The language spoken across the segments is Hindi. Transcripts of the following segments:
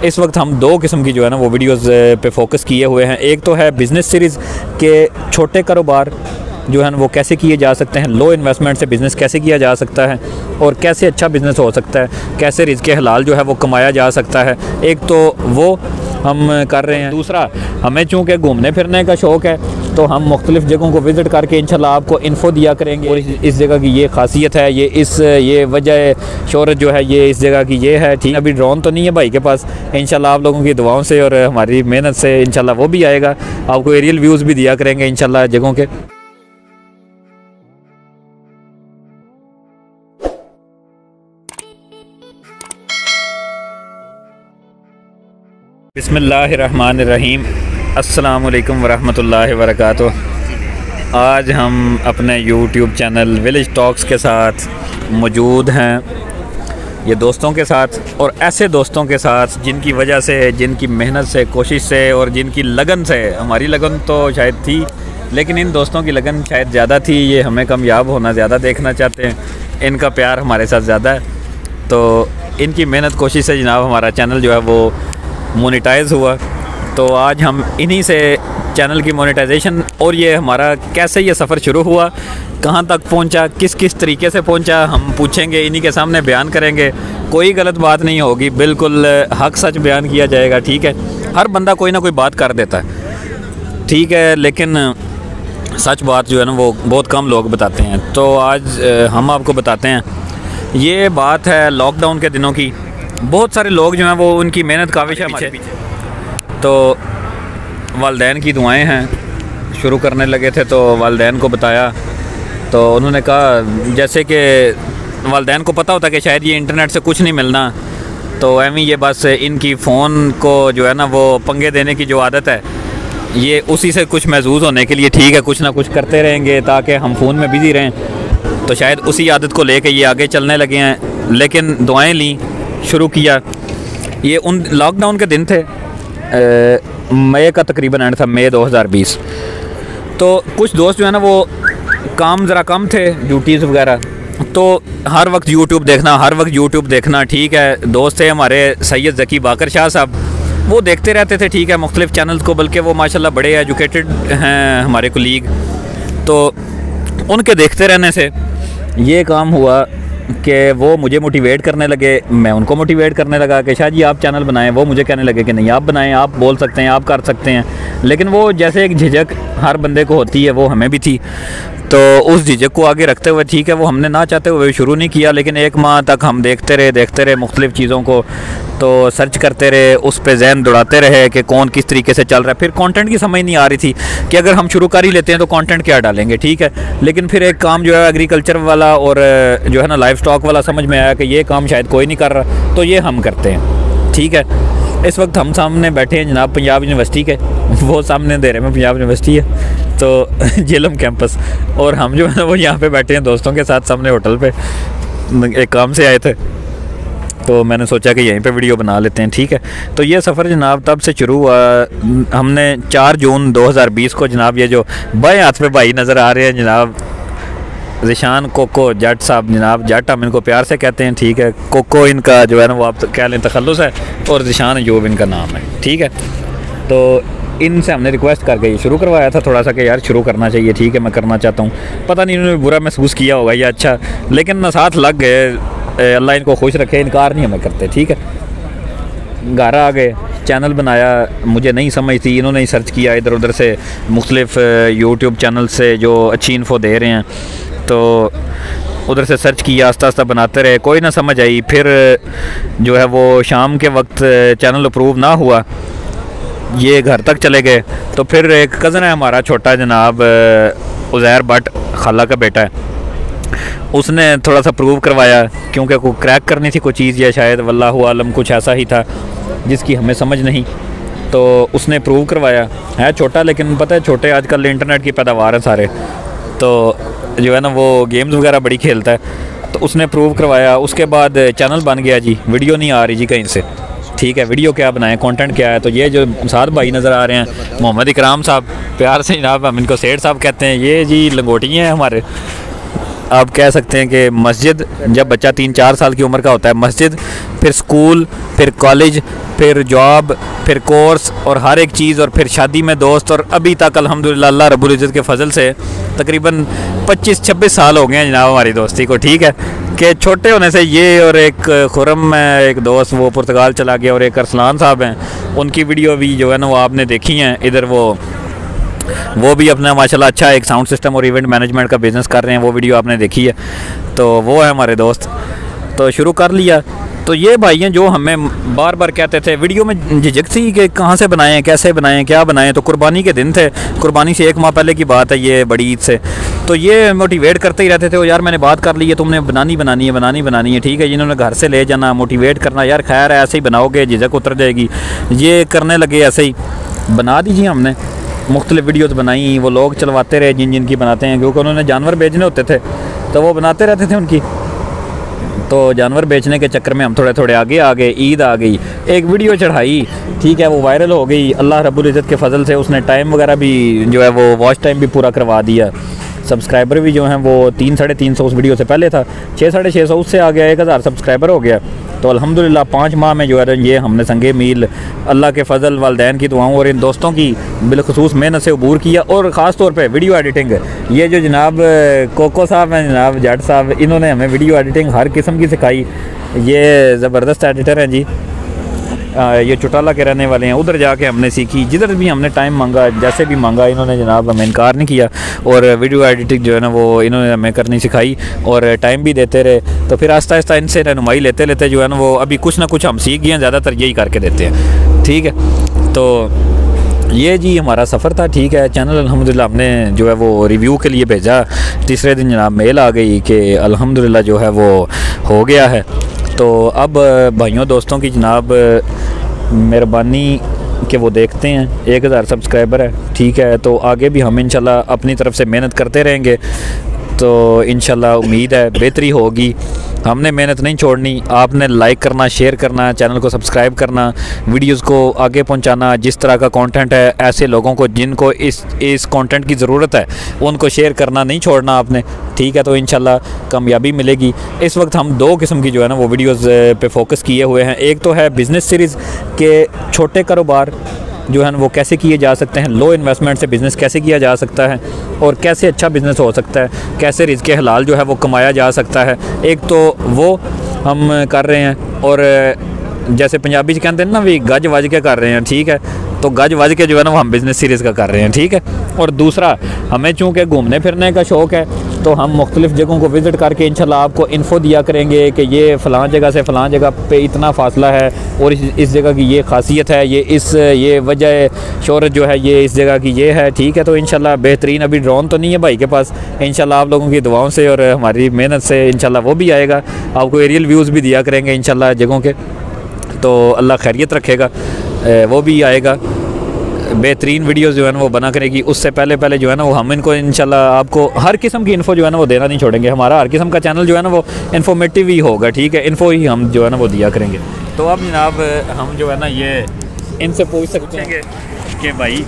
इस वक्त हम दो किस्म की जो है ना वो वीडियोस पे फोकस किए हुए हैं। एक तो है बिज़नेस सीरीज़ के छोटे कारोबार जो है ना वो कैसे किए जा सकते हैं, लो इन्वेस्टमेंट से बिज़नेस कैसे किया जा सकता है और कैसे अच्छा बिज़नेस हो सकता है, कैसे रिज़्क़ हलाल जो है वो कमाया जा सकता है। एक तो वो हम कर रहे हैं। दूसरा, हमें चूँकि घूमने फिरने का शौक़ है तो हम मुख्तलिफ़ जगहों को विज़िट करके इंशाल्लाह आपको इन्फ़ो दिया करेंगे और इस जगह की ये ख़ासियत है, ये वजह शोहरत जो है ये इस जगह की ये है। ठीक, अभी ड्रोन तो नहीं है भाई के पास, इंशाल्लाह आप लोगों की दुआओं से और हमारी मेहनत से इंशाल्लाह वो भी आएगा। आपको एरियल व्यूज़ भी दिया करेंगे इंशाल्लाह जगहों के। बिस्मिल्लाहिर्रहमानिर्रहीम, अस्सलाम वालेकुम वरहमतुल्लाहि वबरकातुह। आज हम अपने यूट्यूब चैनल विलेज टॉक्स के साथ मौजूद हैं, ये दोस्तों के साथ और ऐसे दोस्तों के साथ जिनकी वजह से, जिनकी मेहनत से, कोशिश से और जिनकी लगन से, हमारी लगन तो शायद थी लेकिन इन दोस्तों की लगन शायद ज़्यादा थी, ये हमें कामयाब होना ज़्यादा देखना चाहते हैं, इनका प्यार हमारे साथ ज़्यादा है। तो इनकी मेहनत कोशिश से जनाब हमारा चैनल जो है वो मोनेटाइज़ हुआ। तो आज हम इन्हीं से चैनल की मोनेटाइजेशन और ये हमारा कैसे ये सफ़र शुरू हुआ, कहाँ तक पहुँचा, किस किस तरीके से पहुँचा, हम पूछेंगे, इन्हीं के सामने बयान करेंगे। कोई गलत बात नहीं होगी, बिल्कुल हक सच बयान किया जाएगा। ठीक है, हर बंदा कोई ना कोई बात कर देता है, ठीक है, लेकिन सच बात जो है ना वो बहुत कम लोग बताते हैं। तो आज हम आपको बताते हैं। ये बात है लॉकडाउन के दिनों की। बहुत सारे लोग जो हैं वो उनकी मेहनत काविश है हमारे पीछे। तो वालदैन की दुआएं हैं। शुरू करने लगे थे तो वालदैन को बताया तो उन्होंने कहा, जैसे कि वालदैन को पता होता कि शायद ये इंटरनेट से कुछ नहीं मिलना, तो एवं ये बस इनकी फ़ोन को जो है ना वो पंगे देने की जो आदत है, ये उसी से कुछ महसूस होने के लिए ठीक है कुछ ना कुछ करते रहेंगे ताकि हम फ़ोन में बिज़ी रहें। तो शायद उसी आदत को लेके ये आगे चलने लगे हैं। लेकिन दुआएं ली, शुरू किया। ये उन लॉकडाउन के दिन थे, मई का तकरीबन एंड था, मई 2020। तो कुछ दोस्त जो है ना वो काम ज़रा कम थे, ड्यूटीज़ वगैरह, तो हर वक्त यूट्यूब देखना, ठीक है। दोस्त थे हमारे सैयद ज़की बाकर शाह साहब, वो देखते रहते थे, ठीक है, मुख्तलिफ़ चैनल्स को, बल्कि वो माशाल्लाह बड़े एजुकेटेड हैं हमारे कुलीग। तो उनके देखते रहने से ये काम हुआ कि वो मुझे मोटिवेट करने लगे, मैं उनको मोटिवेट करने लगा कि शाह जी आप चैनल बनाएं। वो मुझे कहने लगे कि नहीं आप बनाएं, आप बोल सकते हैं, आप कर सकते हैं। लेकिन वो जैसे एक झिझक हर बंदे को होती है, वो हमें भी थी। तो उस झिझक को आगे रखते हुए, ठीक है, वो हमने ना चाहते हुए शुरू नहीं किया, लेकिन एक माह तक हम देखते रहे मुख्तलिफ़ चीज़ों को, तो सर्च करते रहे, उस पर जहन दौड़ाते रहे कि कौन किस तरीके से चल रहा है। फिर कंटेंट की समझ नहीं आ रही थी कि अगर हम शुरू कर ही लेते हैं तो कंटेंट क्या डालेंगे, ठीक है। लेकिन फिर एक काम जो है एग्रीकल्चर वाला और जो है ना लाइफ स्टॉक वाला समझ में आया कि ये काम शायद कोई नहीं कर रहा, तो ये हम करते हैं, ठीक है। इस वक्त हम सामने बैठे हैं जनाब पंजाब यूनिवर्सिटी के, वो सामने अंधेरे में पंजाब यूनिवर्सिटी है तो जेलम कैंपस, और हम जो है ना वो यहाँ पे बैठे हैं दोस्तों के साथ सामने होटल पे, एक काम से आए थे तो मैंने सोचा कि यहीं पे वीडियो बना लेते हैं, ठीक है। तो ये सफ़र जनाब तब से शुरू हुआ। हमने 4 जून 2020 को जनाब, ये जो बाएं हाथ पे भाई नज़र आ रहे हैं जनाब, ज़िशान कोको जट साहब, जनाब जट हम इनको प्यार से कहते हैं, ठीक है। कोको इनका जो है ना वो आप कह लें तखल्लुस है, और ज़िशान अयूब इनका नाम है, ठीक है। तो इनसे हमने रिक्वेस्ट करके ये शुरू करवाया था थोड़ा सा कि यार शुरू करना चाहिए, ठीक है, मैं करना चाहता हूँ। पता नहीं इन्होंने बुरा महसूस किया होगा या अच्छा, लेकिन ना साथ लग गए, अल्लाह इनको खुश रखे, इनकार नहीं हमें करते, ठीक है। घर आ गए, चैनल बनाया, मुझे नहीं समझ थी, इन्होंने ही सर्च किया इधर उधर से, मुख्तलिफ़ यूट्यूब चैनल से जो अच्छी इन्फो दे रहे हैं, तो उधर से सर्च किया, आस्ता आस्ता बनाते रहे, कोई ना समझ आई। फिर जो है वो शाम के वक्त चैनल अप्रूव ना हुआ, ये घर तक चले गए। तो फिर एक कज़न है हमारा छोटा जनाब उज़ैर भट्ट, खाला का बेटा है, उसने थोड़ा सा प्रूव करवाया, क्योंकि को क्रैक करनी थी कोई चीज़, या शायद वल्लाहु आलम कुछ ऐसा ही था जिसकी हमें समझ नहीं, तो उसने प्रूव करवाया। है छोटा, लेकिन पता है छोटे आजकल इंटरनेट की पैदावार है सारे, तो जो है ना वो गेम्स वगैरह बड़ी खेलता है, तो उसने प्रूव करवाया। उसके बाद चैनल बन गया जी, वीडियो नहीं आ रही जी कहीं से, ठीक है। वीडियो क्या बनाएं, कंटेंट क्या है। तो ये जो 7 भाई नज़र आ रहे हैं, मोहम्मद इकराम साहब, प्यार से जनाब हम इनको सेठ साहब कहते हैं, ये जी लंगोटी हैं हमारे, आप कह सकते हैं कि मस्जिद, जब बच्चा 3-4 साल की उम्र का होता है, मस्जिद, फिर स्कूल, फिर कॉलेज, फिर जॉब, फिर कोर्स और हर एक चीज़, और फिर शादी में दोस्त, और अभी तक अल्हम्दुलिल्लाह अल्लाह रब्बुल इज़्ज़त के फ़ज़ल से तकरीबन 25-26 साल हो गए हैं जनाब हमारी दोस्ती को। ठीक है कि छोटे होने से ये, और एक खुरम एक दोस्त वो पुर्तगाल चला गया, और एक अरसलान साहब हैं, उनकी वीडियो भी जो है ना वो आपने देखी हैं। इधर वो भी अपना माशाल्लाह अच्छा एक साउंड सिस्टम और इवेंट मैनेजमेंट का बिज़नेस कर रहे हैं, वो वीडियो आपने देखी है। तो वो है हमारे दोस्त, तो शुरू कर लिया। तो ये भाई हैं जो हमें बार बार कहते थे, वीडियो में झिझक थी कि कहाँ से बनाएं, कैसे बनाएं, क्या बनाएं। तो कुर्बानी के दिन थे, कुर्बानी से 1 माह पहले की बात है, ये बड़ी ईद से। तो ये मोटिवेट करते ही रहते थे, यार मैंने बात कर ली है, तुमने बनानी है, ठीक है। जिन्होंने घर से ले जाना, मोटिवेट करना, यार खैर ऐसे ही बनाओगे झिझक उतर जाएगी। ये करने लगे, ऐसे ही बना दीजिए। हमने मुख्तलिफ वीडियोज़ बनाई, वो लोग चलवाते रहे जिनकी बनाते हैं, क्योंकि उन्होंने जानवर बेचने होते थे तो वो बनाते रहते थे उनकी। तो जानवर बेचने के चक्कर में हम थोड़े थोड़े आगे आ गए। ईद आ गई, एक वीडियो चढ़ाई, ठीक है, वो वायरल हो गई। अल्लाह रब्बुल इज़्ज़त के फ़ज़ल से उसने टाइम वगैरह भी जो है वो वॉच टाइम भी पूरा करवा दिया। सब्सक्राइबर भी जो हैं वो 300-350 उस वीडियो से पहले था, 600-650 उससे आ गया, 1000 सब्सक्राइबर हो गया। तो अल्हम्दुलिल्लाह 5 माह में जो है ये हमने संगे मील अल्लाह के फ़ज़ल, वालिदैन की दुआओं और इन दोस्तों की बिलखुसूस मेहनत से अबूर किया। और ख़ास तौर पे वीडियो एडिटिंग, ये जो जनाब कोको साहब हैं, जनाब जट साहब, इन्होंने हमें वीडियो एडिटिंग हर किस्म की सिखाई। ये ज़बरदस्त एडिटर हैं जी, ये चौटाला के रहने वाले हैं। उधर जाके हमने सीखी, जिधर भी हमने टाइम मांगा, जैसे भी मांगा, इन्होंने जनाब हमें इनकार नहीं किया। और वीडियो एडिटिंग जो है ना वो इन्होंने हमें करनी सिखाई और टाइम भी देते रहे। तो फिर आहिस्ता आहिस्ता इनसे रहनुमाई लेते लेते जो है ना वो अभी कुछ ना कुछ हम सीख गए हैं, ज़्यादातर यही करके देते हैं। ठीक है, तो ये जी हमारा सफ़र था। ठीक है, चैनल अल्हम्दुलिल्लाह हमने जो है वो रिव्यू के लिए भेजा। तीसरे दिन जनाब मेल आ गई कि अल्हम्दुलिल्लाह जो है वो हो गया है। तो अब भाइयों दोस्तों की जनाब मेहरबानी कि वो देखते हैं, 1000 सब्सक्राइबर है। ठीक है, तो आगे भी हम इंशाल्लाह अपनी तरफ से मेहनत करते रहेंगे। तो इंशाल्लाह उम्मीद है बेहतरी होगी। हमने मेहनत नहीं छोड़नी, आपने लाइक करना, शेयर करना, चैनल को सब्सक्राइब करना, वीडियोस को आगे पहुंचाना। जिस तरह का कंटेंट है ऐसे लोगों को जिनको इस कंटेंट की ज़रूरत है उनको शेयर करना नहीं छोड़ना आपने। ठीक है, तो इंशाल्लाह कामयाबी मिलेगी। इस वक्त हम 2 किस्म की जो है ना वो वीडियोस पे फोकस किए हुए हैं। एक तो है बिज़नेस सीरीज़ के छोटे कारोबार जो है ना वो कैसे किए जा सकते हैं, लो इन्वेस्टमेंट से बिज़नेस कैसे किया जा सकता है और कैसे अच्छा बिज़नेस हो सकता है, कैसे रिज़्क़ हलाल जो है वो कमाया जा सकता है। एक तो वो हम कर रहे हैं, और जैसे पंजाबी च कहते हैं ना भी गज वज के कर रहे हैं। ठीक है, तो गज वज के जो है ना वो हम बिज़नेस सीरीज़ का कर रहे हैं। ठीक है, और दूसरा हमें चूँकि घूमने फिरने का शौक़ है तो हम मुख्तलिफ़ जगहों को विज़िट करके इंशाल्लाह आपको इन्फो दिया करेंगे कि ये फ़लाँ जगह से फ़लाँ जगह पे इतना फ़ासला है और इस जगह की ये ख़ासियत है, ये वजह शोहरत जो है ये इस जगह की ये है। ठीक है, तो इंशाल्लाह बेहतरीन, अभी ड्रोन तो नहीं है भाई के पास, इंशाल्लाह आप लोगों की दुआओं से और हमारी मेहनत से इंशाल्लाह वो भी आएगा। आपको एरियल व्यूज़ भी दिया करेंगे इंशाल्लाह जगहों के, तो अल्लाह खैरियत रखेगा, वो भी आएगा। बेहतरीन वीडियोस जो है ना वो बना करेगी। उससे पहले जो है ना वो हम इनको इंशाल्लाह आपको हर किस्म की इन्फो जो है ना वो देना नहीं छोड़ेंगे। हमारा हर किस्म का चैनल जो है ना वो इन्फॉर्मेटिव ही होगा। ठीक है, इन्फो ही हम जो है ना वो दिया करेंगे। तो अब जनाब हम जो है ना ये इनसे पूछ सकते हैं कि भाई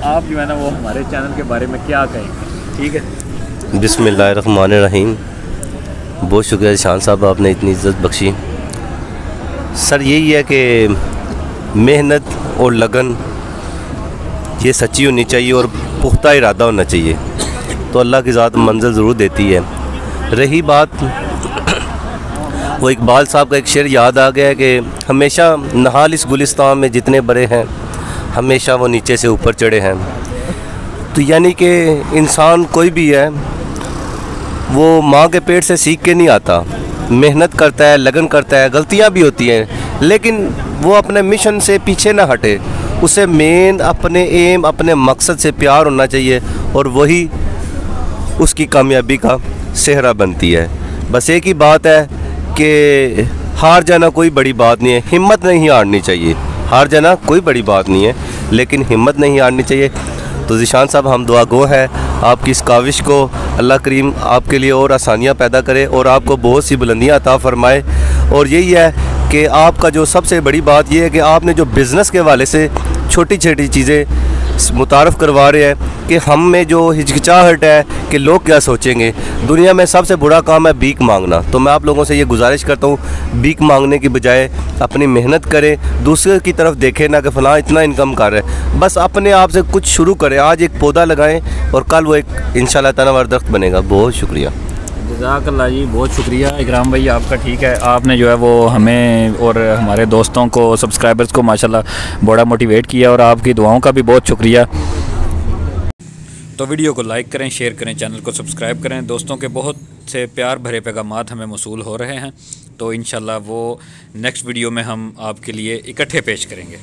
आप जो है ना वो हमारे चैनल के बारे में क्या कहेंगे। ठीक है, बिस्मिल्लाहिर्रहमानिर्रहीम। बहुत शुक्रिया शान साहब, आपने इतनी इज़्ज़त बख्शी। सर यही है कि मेहनत और लगन ये सच्ची होनी चाहिए और पुख्ता इरादा होना चाहिए, तो अल्लाह की ज़ात मंजिल ज़रूर देती है। रही बात वो इकबाल साहब का एक शेर याद आ गया है कि हमेशा नहाल इस गुलिस्तान में जितने बड़े हैं हमेशा वो नीचे से ऊपर चढ़े हैं। तो यानी कि इंसान कोई भी है वो माँ के पेट से सीख के नहीं आता, मेहनत करता है, लगन करता है, गलतियाँ भी होती हैं, लेकिन वो अपने मिशन से पीछे ना हटे। उसे मेन अपने एम, अपने मकसद से प्यार होना चाहिए और वही उसकी कामयाबी का सेहरा बनती है। बस एक ही बात है कि हार जाना कोई बड़ी बात नहीं है, हिम्मत नहीं हारनी चाहिए। हार जाना कोई बड़ी बात नहीं है, लेकिन हिम्मत नहीं हारनी चाहिए। तो ज़ीशान साहब हम दुआ गो हैं आपकी इस काविश को अल्लाह करीम आपके लिए और आसानियाँ पैदा करे और आपको बहुत सी बुलंदियाँ अता फ़रमाए। और यही है कि आपका जो सबसे बड़ी बात यह है कि आपने जो बिज़नेस के हवाले से छोटी छोटी चीज़ें मुतारफ़ करवा रहे हैं कि हम में जो हिचकिचाहट है कि लोग क्या सोचेंगे। दुनिया में सबसे बुरा काम है भीख मांगना। तो मैं आप लोगों से ये गुजारिश करता हूँ, भीख मांगने की बजाय अपनी मेहनत करें, दूसरे की तरफ देखें ना कि फ़लाँ इतना इनकम कर रहे हैं। बस अपने आप से कुछ शुरू करें। आज एक पौधा लगाएं और कल वो एक इंशाल्लाह ताला दरख्त बनेगा। बहुत शुक्रिया। जज़ाकल्लाह जी, बहुत शुक्रिया इकराम भाई आपका। ठीक है, आपने जो है वो हमें और हमारे दोस्तों को, सब्सक्राइबर्स को माशाल्लाह बड़ा मोटिवेट किया और आपकी दुआओं का भी बहुत शुक्रिया। तो वीडियो को लाइक करें, शेयर करें, चैनल को सब्सक्राइब करें। दोस्तों के बहुत से प्यार भरे पैगामात हमें मौसूल हो रहे हैं, तो इंशाल्लाह वो नेक्स्ट वीडियो में हम आपके लिए इकट्ठे पेश करेंगे।